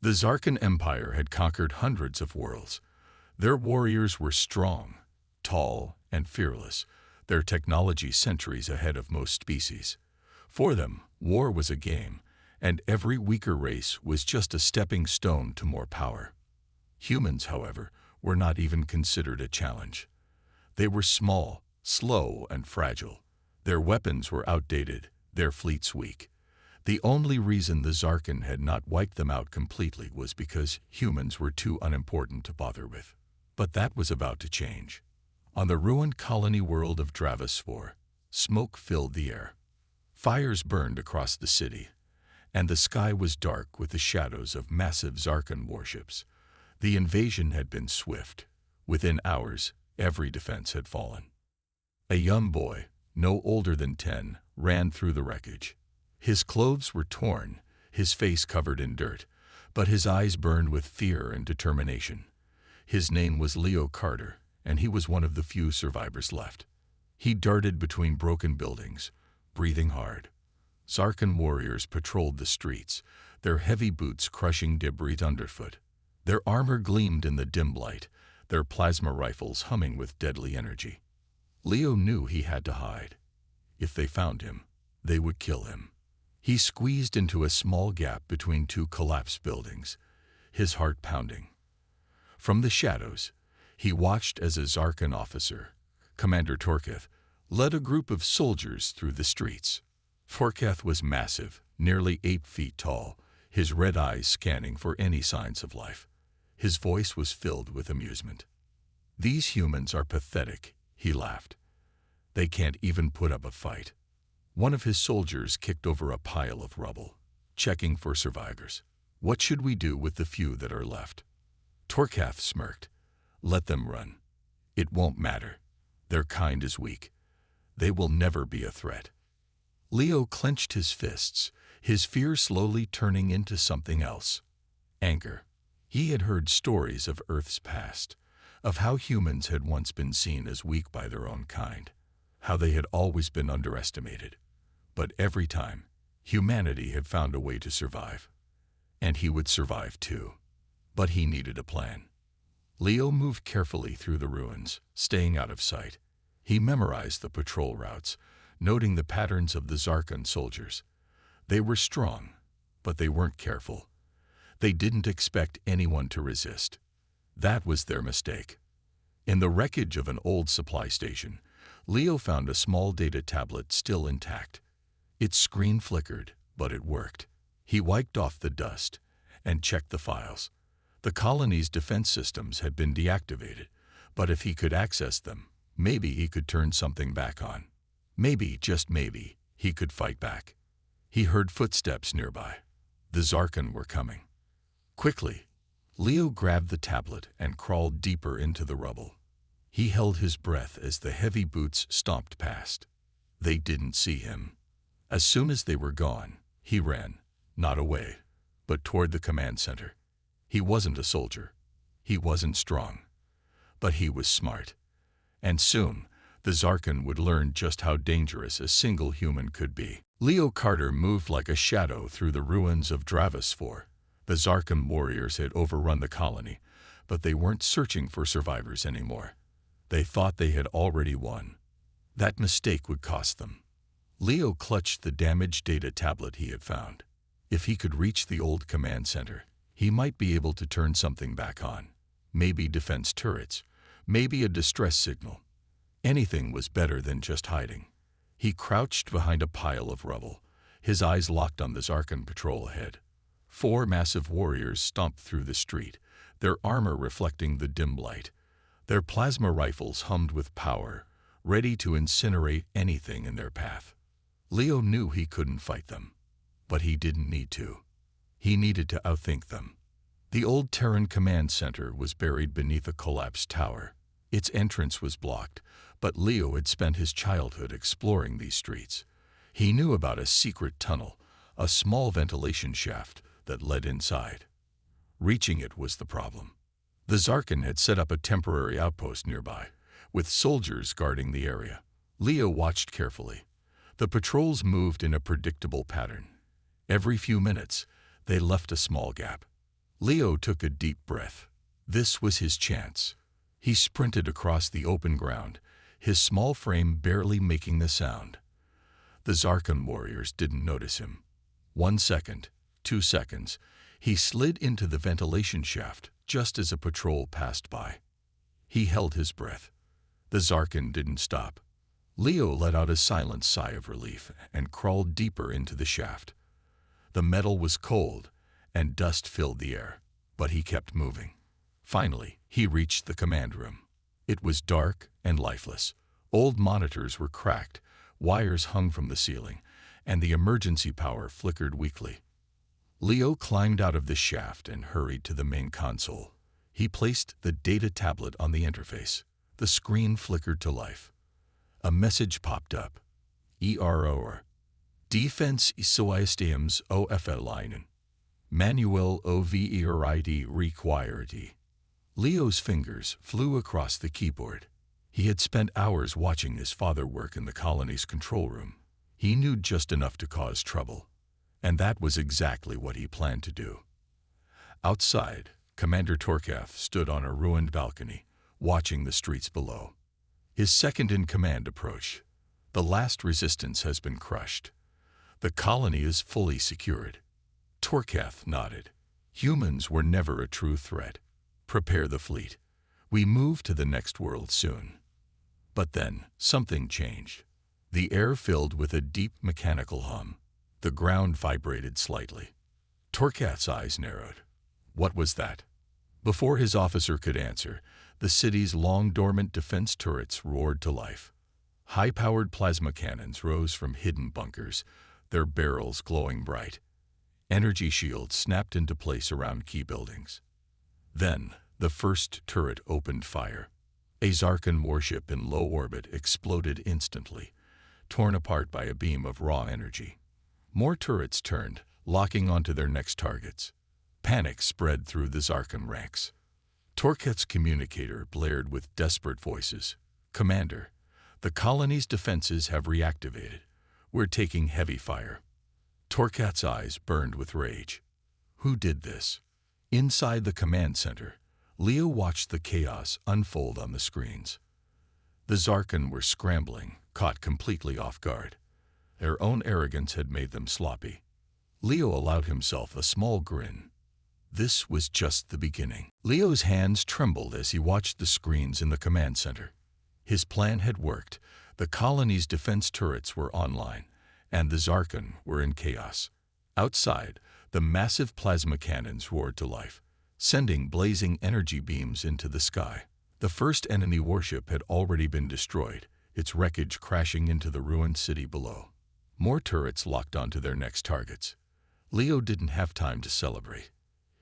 The Zarkan Empire had conquered hundreds of worlds. Their warriors were strong, tall, and fearless, their technology centuries ahead of most species. For them, war was a game, and every weaker race was just a stepping stone to more power. Humans, however, were not even considered a challenge. They were small, slow, and fragile. Their weapons were outdated, their fleets weak. The only reason the Zarkan had not wiped them out completely was because humans were too unimportant to bother with. But that was about to change. On the ruined colony world of Dravosphor, smoke filled the air. Fires burned across the city, and the sky was dark with the shadows of massive Zarkan warships. The invasion had been swift. Within hours, every defense had fallen. A young boy, no older than 10, ran through the wreckage. His clothes were torn, his face covered in dirt, but his eyes burned with fear and determination. His name was Leo Carter, and he was one of the few survivors left. He darted between broken buildings, breathing hard. Zarkan warriors patrolled the streets, their heavy boots crushing debris underfoot. Their armor gleamed in the dim light, their plasma rifles humming with deadly energy. Leo knew he had to hide. If they found him, they would kill him. He squeezed into a small gap between two collapsed buildings, his heart pounding. From the shadows, he watched as a Zarkan officer, Commander Torketh, led a group of soldiers through the streets. Torketh was massive, nearly 8 feet tall, his red eyes scanning for any signs of life. His voice was filled with amusement. "These humans are pathetic," he laughed. "They can't even put up a fight." One of his soldiers kicked over a pile of rubble, checking for survivors. "What should we do with the few that are left?" Torketh smirked. "Let them run. It won't matter. Their kind is weak. They will never be a threat." Leo clenched his fists, his fear slowly turning into something else. Anger. He had heard stories of Earth's past, of how humans had once been seen as weak by their own kind, how they had always been underestimated. But every time, humanity had found a way to survive. And he would survive too. But he needed a plan. Leo moved carefully through the ruins, staying out of sight. He memorized the patrol routes, noting the patterns of the Zarkan soldiers. They were strong, but they weren't careful. They didn't expect anyone to resist. That was their mistake. In the wreckage of an old supply station, Leo found a small data tablet still intact. Its screen flickered, but it worked. He wiped off the dust and checked the files. The colony's defense systems had been deactivated, but if he could access them, maybe he could turn something back on. Maybe, just maybe, he could fight back. He heard footsteps nearby. The Zarkan were coming. Quickly, Leo grabbed the tablet and crawled deeper into the rubble. He held his breath as the heavy boots stomped past. They didn't see him. As soon as they were gone, he ran, not away, but toward the command center. He wasn't a soldier. He wasn't strong. But he was smart. And soon, the Zarkan would learn just how dangerous a single human could be. Leo Carter moved like a shadow through the ruins of Dravosphor. The Zarkan warriors had overrun the colony, but they weren't searching for survivors anymore. They thought they had already won. That mistake would cost them. Leo clutched the damaged data tablet he had found. If he could reach the old command center, he might be able to turn something back on. Maybe defense turrets, maybe a distress signal. Anything was better than just hiding. He crouched behind a pile of rubble, his eyes locked on the Zarkan patrol ahead. 4 massive warriors stomped through the street, their armor reflecting the dim light. Their plasma rifles hummed with power, ready to incinerate anything in their path. Leo knew he couldn't fight them, but he didn't need to. He needed to outthink them. The old Terran command center was buried beneath a collapsed tower. Its entrance was blocked, but Leo had spent his childhood exploring these streets. He knew about a secret tunnel, a small ventilation shaft that led inside. Reaching it was the problem. The Zarkan had set up a temporary outpost nearby, with soldiers guarding the area. Leo watched carefully. The patrols moved in a predictable pattern. Every few minutes, they left a small gap. Leo took a deep breath. This was his chance. He sprinted across the open ground, his small frame barely making the sound. The Zarkon warriors didn't notice him. 1 second, 2 seconds, he slid into the ventilation shaft just as a patrol passed by. He held his breath. The Zarkon didn't stop. Leo let out a silent sigh of relief and crawled deeper into the shaft. The metal was cold, and dust filled the air, but he kept moving. Finally, he reached the command room. It was dark and lifeless. Old monitors were cracked, wires hung from the ceiling, and the emergency power flickered weakly. Leo climbed out of the shaft and hurried to the main console. He placed the data tablet on the interface. The screen flickered to life. A message popped up. Error. Defense systems offline. Manual override required. Leo's fingers flew across the keyboard. He had spent hours watching his father work in the colony's control room. He knew just enough to cause trouble, and that was exactly what he planned to do. Outside, Commander Torkath stood on a ruined balcony, watching the streets below. His second-in-command approached. The last resistance has been crushed. The colony is fully secured. Torkath nodded. Humans were never a true threat. Prepare the fleet. We move to the next world soon. But then, something changed. The air filled with a deep mechanical hum. The ground vibrated slightly. Torkath's eyes narrowed. What was that? Before his officer could answer, the city's long-dormant defense turrets roared to life. High-powered plasma cannons rose from hidden bunkers, their barrels glowing bright. Energy shields snapped into place around key buildings. Then, the first turret opened fire. A Zarkon warship in low orbit exploded instantly, torn apart by a beam of raw energy. More turrets turned, locking onto their next targets. Panic spread through the Zarkon ranks. Torkath's communicator blared with desperate voices. Commander, the colony's defenses have reactivated. We're taking heavy fire. Torkath's eyes burned with rage. Who did this? Inside the command center, Leo watched the chaos unfold on the screens. The Zarkon were scrambling, caught completely off guard. Their own arrogance had made them sloppy. Leo allowed himself a small grin. This was just the beginning. Leo's hands trembled as he watched the screens in the command center. His plan had worked. The colony's defense turrets were online, and the Zarkon were in chaos. Outside, the massive plasma cannons roared to life, sending blazing energy beams into the sky. The first enemy warship had already been destroyed, its wreckage crashing into the ruined city below. More turrets locked onto their next targets. Leo didn't have time to celebrate.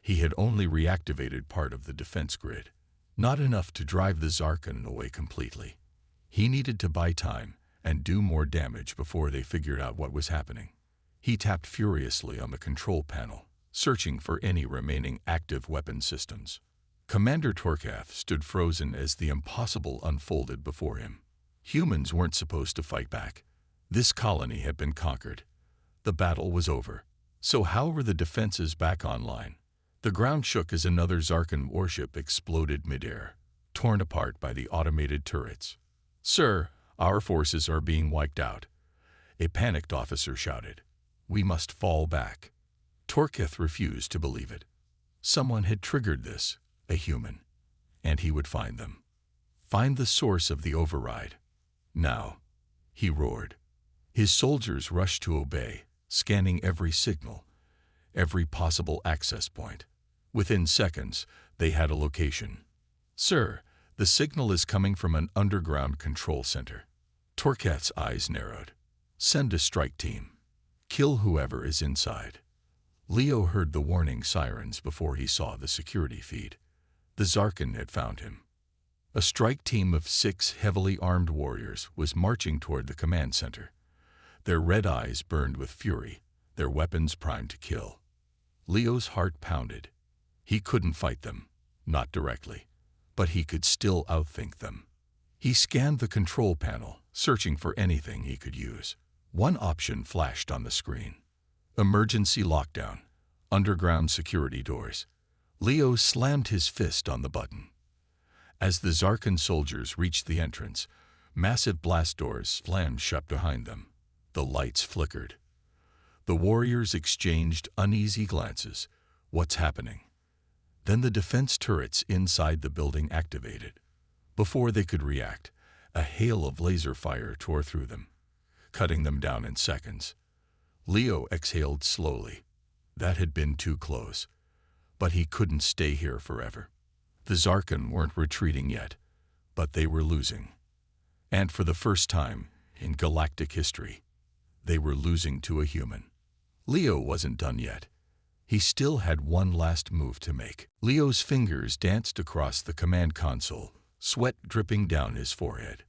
He had only reactivated part of the defense grid, not enough to drive the Zarkon away completely. He needed to buy time and do more damage before they figured out what was happening. He tapped furiously on the control panel, searching for any remaining active weapon systems. Commander Torkath stood frozen as the impossible unfolded before him. Humans weren't supposed to fight back. This colony had been conquered. The battle was over. So how were the defenses back online? The ground shook as another Zarkon warship exploded midair, torn apart by the automated turrets. "Sir, our forces are being wiped out," a panicked officer shouted. "We must fall back." Torkath refused to believe it. Someone had triggered this, a human, and he would find them. Find the source of the override. Now, he roared. His soldiers rushed to obey, scanning every signal, every possible access point. Within seconds, they had a location. "Sir, the signal is coming from an underground control center." Torkath's eyes narrowed. "Send a strike team. Kill whoever is inside." Leo heard the warning sirens before he saw the security feed. The Zarkon had found him. A strike team of 6 heavily armed warriors was marching toward the command center. Their red eyes burned with fury, their weapons primed to kill. Leo's heart pounded. He couldn't fight them, not directly, but he could still outthink them. He scanned the control panel, searching for anything he could use. One option flashed on the screen. Emergency lockdown, underground security doors. Leo slammed his fist on the button. As the Zarkan soldiers reached the entrance, massive blast doors slammed shut behind them. The lights flickered. The warriors exchanged uneasy glances. What's happening? Then the defense turrets inside the building activated. Before they could react, a hail of laser fire tore through them, cutting them down in seconds. Leo exhaled slowly. That had been too close. But he couldn't stay here forever. The Zarkan weren't retreating yet, but they were losing. And for the first time in galactic history, they were losing to a human. Leo wasn't done yet. He still had one last move to make. Leo's fingers danced across the command console, sweat dripping down his forehead.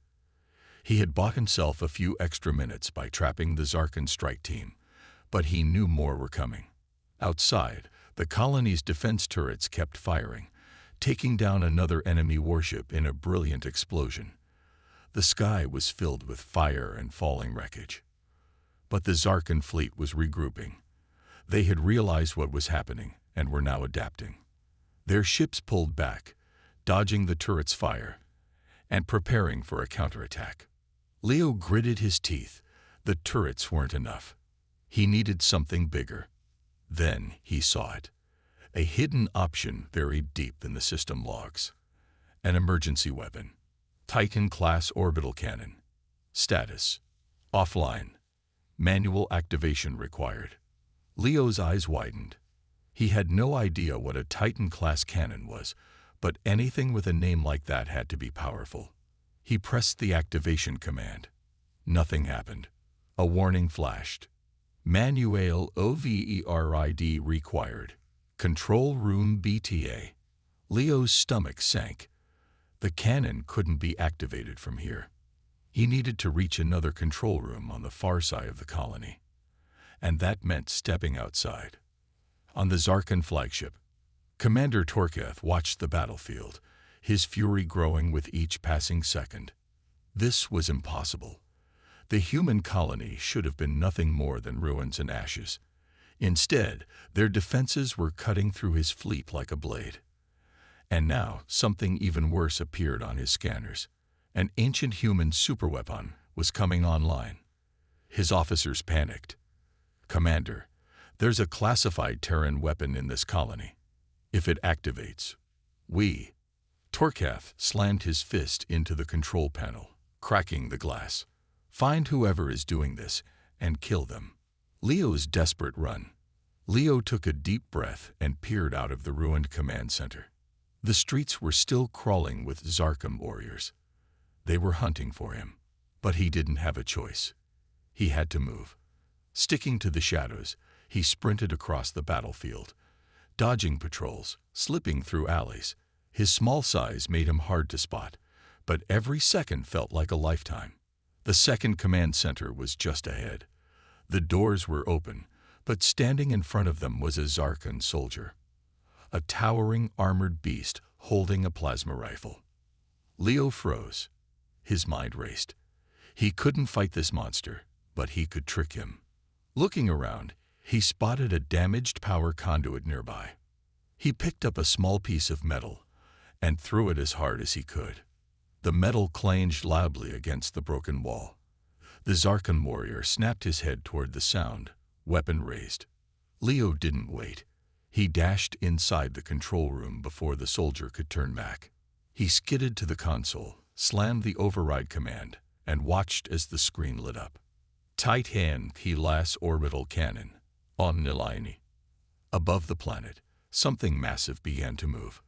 He had bought himself a few extra minutes by trapping the Zarkan strike team, but he knew more were coming. Outside, the colony's defense turrets kept firing, taking down another enemy warship in a brilliant explosion. The sky was filled with fire and falling wreckage. But the Zarkan fleet was regrouping. They had realized what was happening and were now adapting. Their ships pulled back, dodging the turret's fire, and preparing for a counterattack. Leo gritted his teeth. The turrets weren't enough. He needed something bigger. Then he saw it. A hidden option buried deep in the system logs. An emergency weapon. Titan-class orbital cannon. Status: offline. Manual activation required. Leo's eyes widened. He had no idea what a Titan-class cannon was, but anything with a name like that had to be powerful. He pressed the activation command. Nothing happened. A warning flashed. Manual override required. Control room BTA. Leo's stomach sank. The cannon couldn't be activated from here. He needed to reach another control room on the far side of the colony. And that meant stepping outside. On the Zarkan flagship, Commander Torketh watched the battlefield, his fury growing with each passing second. This was impossible. The human colony should have been nothing more than ruins and ashes. Instead, their defenses were cutting through his fleet like a blade. And now, something even worse appeared on his scanners. An ancient human superweapon was coming online. His officers panicked. "Commander, there's a classified Terran weapon in this colony. If it activates, we..." Torketh slammed his fist into the control panel, cracking the glass. "Find whoever is doing this and kill them." Leo's desperate run. Leo took a deep breath and peered out of the ruined command center. The streets were still crawling with Zarkan warriors. They were hunting for him, but he didn't have a choice. He had to move. Sticking to the shadows, he sprinted across the battlefield, dodging patrols, slipping through alleys. His small size made him hard to spot, but every second felt like a lifetime. The second command center was just ahead. The doors were open, but standing in front of them was a Zarkan soldier. A towering armored beast holding a plasma rifle. Leo froze. His mind raced. He couldn't fight this monster, but he could trick him. Looking around, he spotted a damaged power conduit nearby. He picked up a small piece of metal and threw it as hard as he could. The metal clanged loudly against the broken wall. The Zarkan warrior snapped his head toward the sound, weapon raised. Leo didn't wait. He dashed inside the control room before the soldier could turn back. He skidded to the console, slammed the override command, and watched as the screen lit up. Titan-class orbital cannon, on the line. Above the planet, something massive began to move.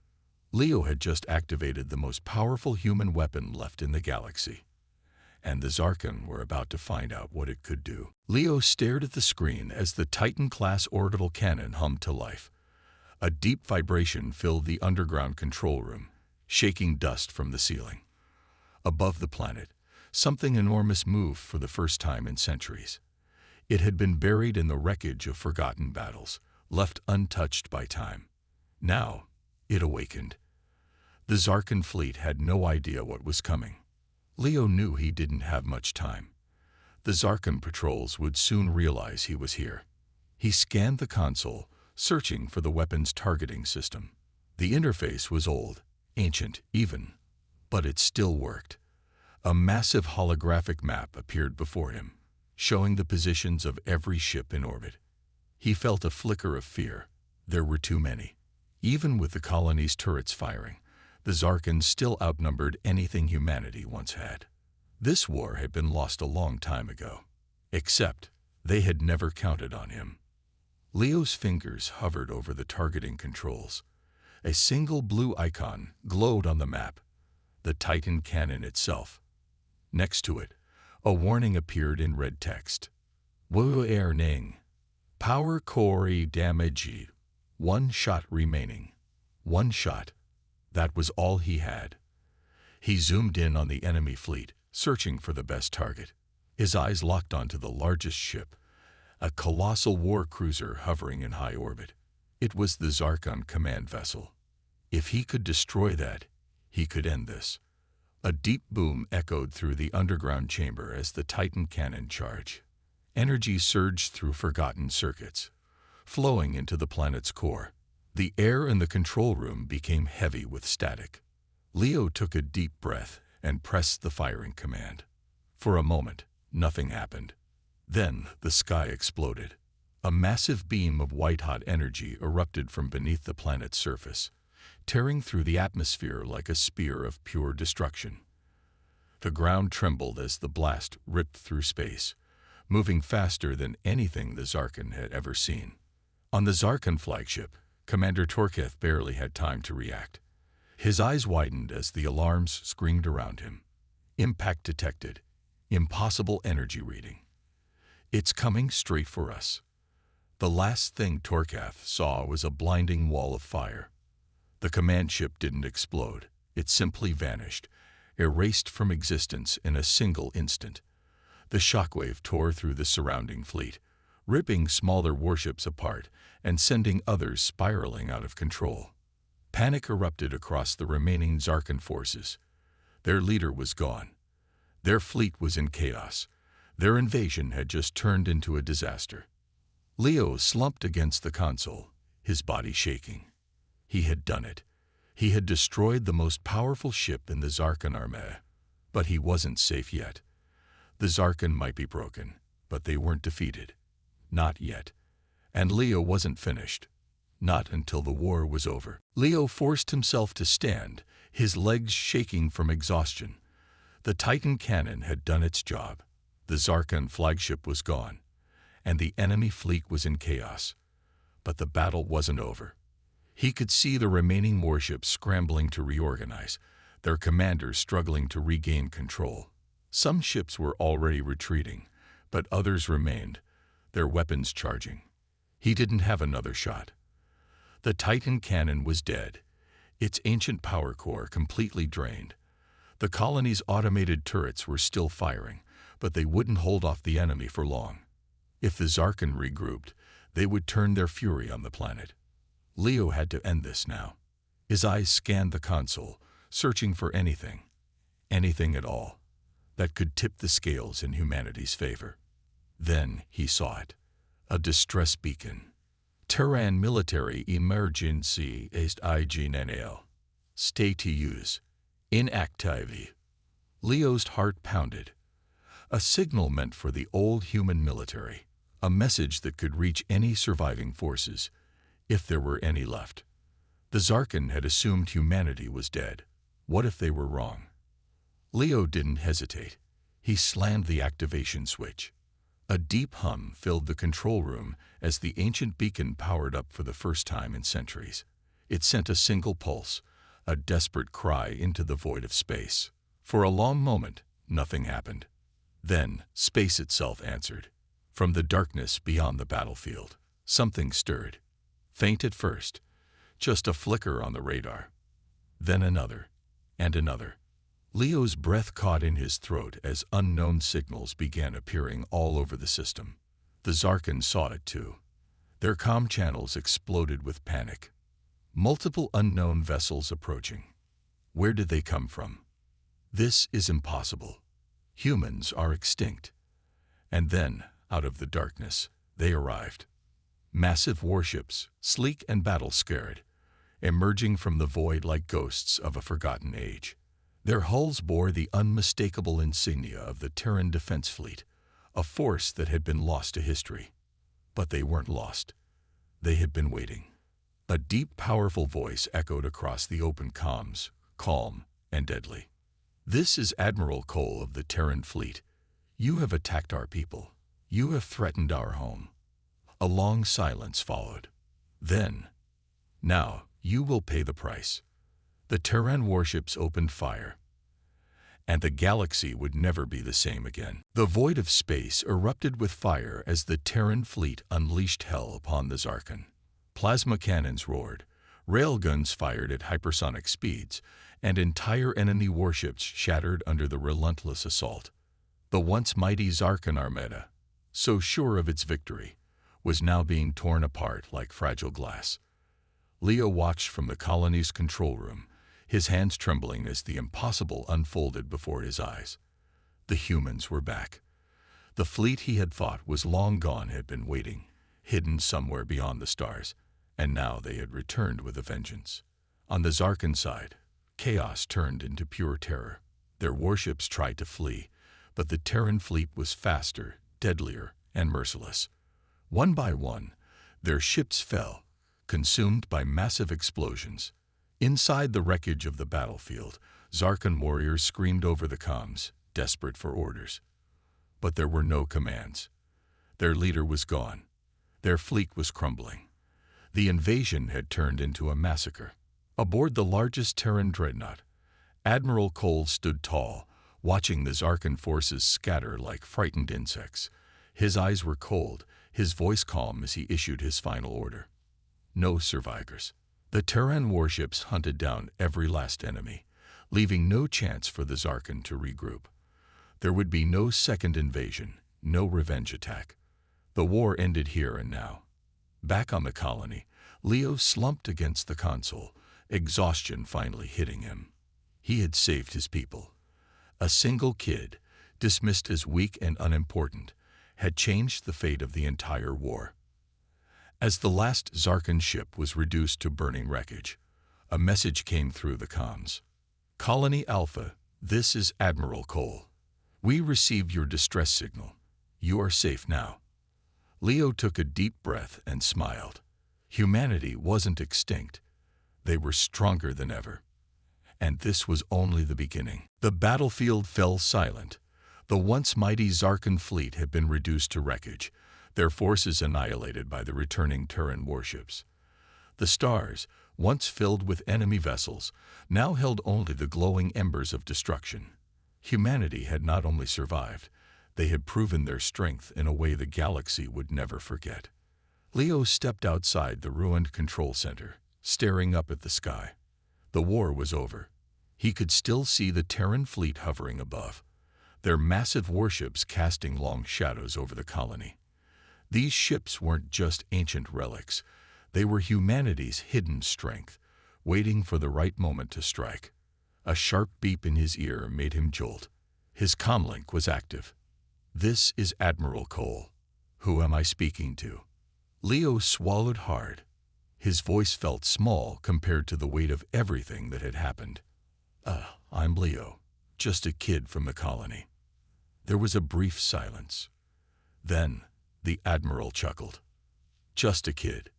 Leo had just activated the most powerful human weapon left in the galaxy, and the Zarkan were about to find out what it could do. Leo stared at the screen as the Titan-class orbital cannon hummed to life. A deep vibration filled the underground control room, shaking dust from the ceiling. Above the planet, something enormous moved for the first time in centuries. It had been buried in the wreckage of forgotten battles, left untouched by time. Now, it awakened. The Zarkan fleet had no idea what was coming. Leo knew he didn't have much time. The Zarkan patrols would soon realize he was here. He scanned the console, searching for the weapon's targeting system. The interface was old, ancient even, but it still worked. A massive holographic map appeared before him, showing the positions of every ship in orbit. He felt a flicker of fear. There were too many. Even with the colony's turrets firing, the Zarkans still outnumbered anything humanity once had. This war had been lost a long time ago. Except, they had never counted on him. Leo's fingers hovered over the targeting controls. A single blue icon glowed on the map, the Titan cannon itself. Next to it, a warning appeared in red text. Warning. Power core damage. 1 shot remaining. 1 shot. That was all he had. He zoomed in on the enemy fleet, searching for the best target. His eyes locked onto the largest ship, a colossal war cruiser hovering in high orbit. It was the Zarkon command vessel. If he could destroy that, he could end this. A deep boom echoed through the underground chamber as the Titan cannon charged. Energy surged through forgotten circuits, flowing into the planet's core. The air in the control room became heavy with static. Leo took a deep breath and pressed the firing command. For a moment, nothing happened. Then the sky exploded. A massive beam of white-hot energy erupted from beneath the planet's surface, tearing through the atmosphere like a spear of pure destruction. The ground trembled as the blast ripped through space, moving faster than anything the Zarkan had ever seen. On the Zarkan flagship, Commander Torketh barely had time to react. His eyes widened as the alarms screamed around him. Impact detected. Impossible energy reading. It's coming straight for us. The last thing Torketh saw was a blinding wall of fire. The command ship didn't explode. It simply vanished, erased from existence in a single instant. The shockwave tore through the surrounding fleet, ripping smaller warships apart and sending others spiraling out of control. Panic erupted across the remaining Zarkan forces. Their leader was gone. Their fleet was in chaos. Their invasion had just turned into a disaster. Leo slumped against the console, his body shaking. He had done it. He had destroyed the most powerful ship in the Zarkan army. But he wasn't safe yet. The Zarkan might be broken, but they weren't defeated. Not yet. And Leo wasn't finished. Not until the war was over. Leo forced himself to stand, his legs shaking from exhaustion. The Titan cannon had done its job. The Zarkan flagship was gone, and the enemy fleet was in chaos. But the battle wasn't over. He could see the remaining warships scrambling to reorganize, their commanders struggling to regain control. Some ships were already retreating, but others remained, their weapons charging. He didn't have another shot. The Titan cannon was dead, its ancient power core completely drained. The colony's automated turrets were still firing, but they wouldn't hold off the enemy for long. If the Zarkan regrouped, they would turn their fury on the planet. Leo had to end this now. His eyes scanned the console, searching for anything at all, that could tip the scales in humanity's favor. Then he saw it. A distress beacon. Terran military emergency IGNL. Stay to use. Inactive. Leo's heart pounded. A signal meant for the old human military. A message that could reach any surviving forces, if there were any left. The Zarkan had assumed humanity was dead. What if they were wrong? Leo didn't hesitate. He slammed the activation switch. A deep hum filled the control room as the ancient beacon powered up for the first time in centuries. It sent a single pulse, a desperate cry into the void of space. For a long moment, nothing happened. Then, space itself answered. From the darkness beyond the battlefield, something stirred. Faint at first, just a flicker on the radar. Then another, and another. Leo's breath caught in his throat as unknown signals began appearing all over the system. The Zarkans saw it too. Their comm channels exploded with panic. Multiple unknown vessels approaching. Where did they come from? This is impossible. Humans are extinct. And then, out of the darkness, they arrived. Massive warships, sleek and battle-scared. emerging from the void like ghosts of a forgotten age. Their hulls bore the unmistakable insignia of the Terran Defense Fleet, a force that had been lost to history. But they weren't lost. They had been waiting. A deep, powerful voice echoed across the open comms, calm and deadly. "This is Admiral Cole of the Terran Fleet. You have attacked our people. You have threatened our home." A long silence followed. Then, "Now, you will pay the price." The Terran warships opened fire, and the galaxy would never be the same again. The void of space erupted with fire as the Terran fleet unleashed hell upon the Zarkon. Plasma cannons roared, railguns fired at hypersonic speeds, and entire enemy warships shattered under the relentless assault. The once mighty Zarkon armada, so sure of its victory, was now being torn apart like fragile glass. Leo watched from the colony's control room, his hands trembling as the impossible unfolded before his eyes. The humans were back. The fleet he had thought was long gone had been waiting, hidden somewhere beyond the stars, and now they had returned with a vengeance. On the Zarkon side, chaos turned into pure terror. Their warships tried to flee, but the Terran fleet was faster, deadlier, and merciless. One by one, their ships fell, consumed by massive explosions. Inside the wreckage of the battlefield, Zarkon warriors screamed over the comms, desperate for orders. But there were no commands. Their leader was gone. Their fleet was crumbling. The invasion had turned into a massacre. Aboard the largest Terran dreadnought, Admiral Cole stood tall, watching the Zarkon forces scatter like frightened insects. His eyes were cold, his voice calm as he issued his final order. No survivors. The Terran warships hunted down every last enemy, leaving no chance for the Zarkon to regroup. There would be no second invasion, no revenge attack. The war ended here and now. Back on the colony, Leo slumped against the console, exhaustion finally hitting him. He had saved his people. A single kid, dismissed as weak and unimportant, had changed the fate of the entire war. As the last Zarkon ship was reduced to burning wreckage, a message came through the comms. "Colony Alpha, this is Admiral Cole. We received your distress signal. You are safe now." Leo took a deep breath and smiled. Humanity wasn't extinct. They were stronger than ever. And this was only the beginning. The battlefield fell silent. The once mighty Zarkon fleet had been reduced to wreckage, their forces annihilated by the returning Terran warships. The stars, once filled with enemy vessels, now held only the glowing embers of destruction. Humanity had not only survived, they had proven their strength in a way the galaxy would never forget. Leo stepped outside the ruined control center, staring up at the sky. The war was over. He could still see the Terran fleet hovering above, their massive warships casting long shadows over the colony. These ships weren't just ancient relics. They were humanity's hidden strength, waiting for the right moment to strike. A sharp beep in his ear made him jolt. His comlink was active. "This is Admiral Cole. Who am I speaking to?" Leo swallowed hard. His voice felt small compared to the weight of everything that had happened. I'm Leo, just a kid from the colony." There was a brief silence. Then the Admiral chuckled. "Just a kid.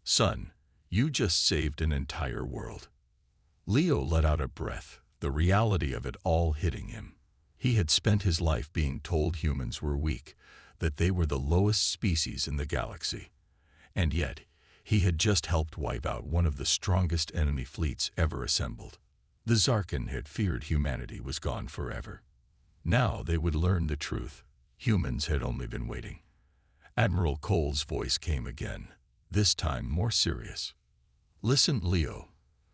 Son, you just saved an entire world." Leo let out a breath, the reality of it all hitting him. He had spent his life being told humans were weak, that they were the lowest species in the galaxy. And yet, he had just helped wipe out one of the strongest enemy fleets ever assembled. The Zarkon had feared humanity was gone forever. Now they would learn the truth. Humans had only been waiting. Admiral Cole's voice came again, this time more serious. "Listen, Leo.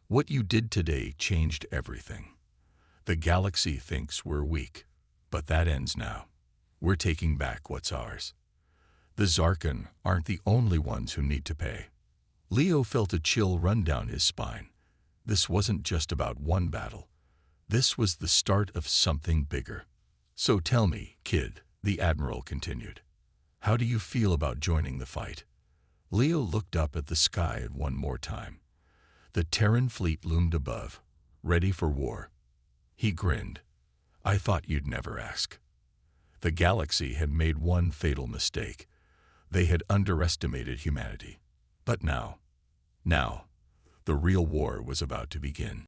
What you did today changed everything. The galaxy thinks we're weak, but that ends now. We're taking back what's ours. The Zarkon aren't the only ones who need to pay." Leo felt a chill run down his spine. This wasn't just about one battle. This was the start of something bigger. "So tell me, kid," the Admiral continued, "how do you feel about joining the fight?" Leo looked up at the sky one more time. The Terran fleet loomed above, ready for war. He grinned. I thought you'd never ask. The galaxy had made one fatal mistake. They had underestimated humanity. But now, the real war was about to begin.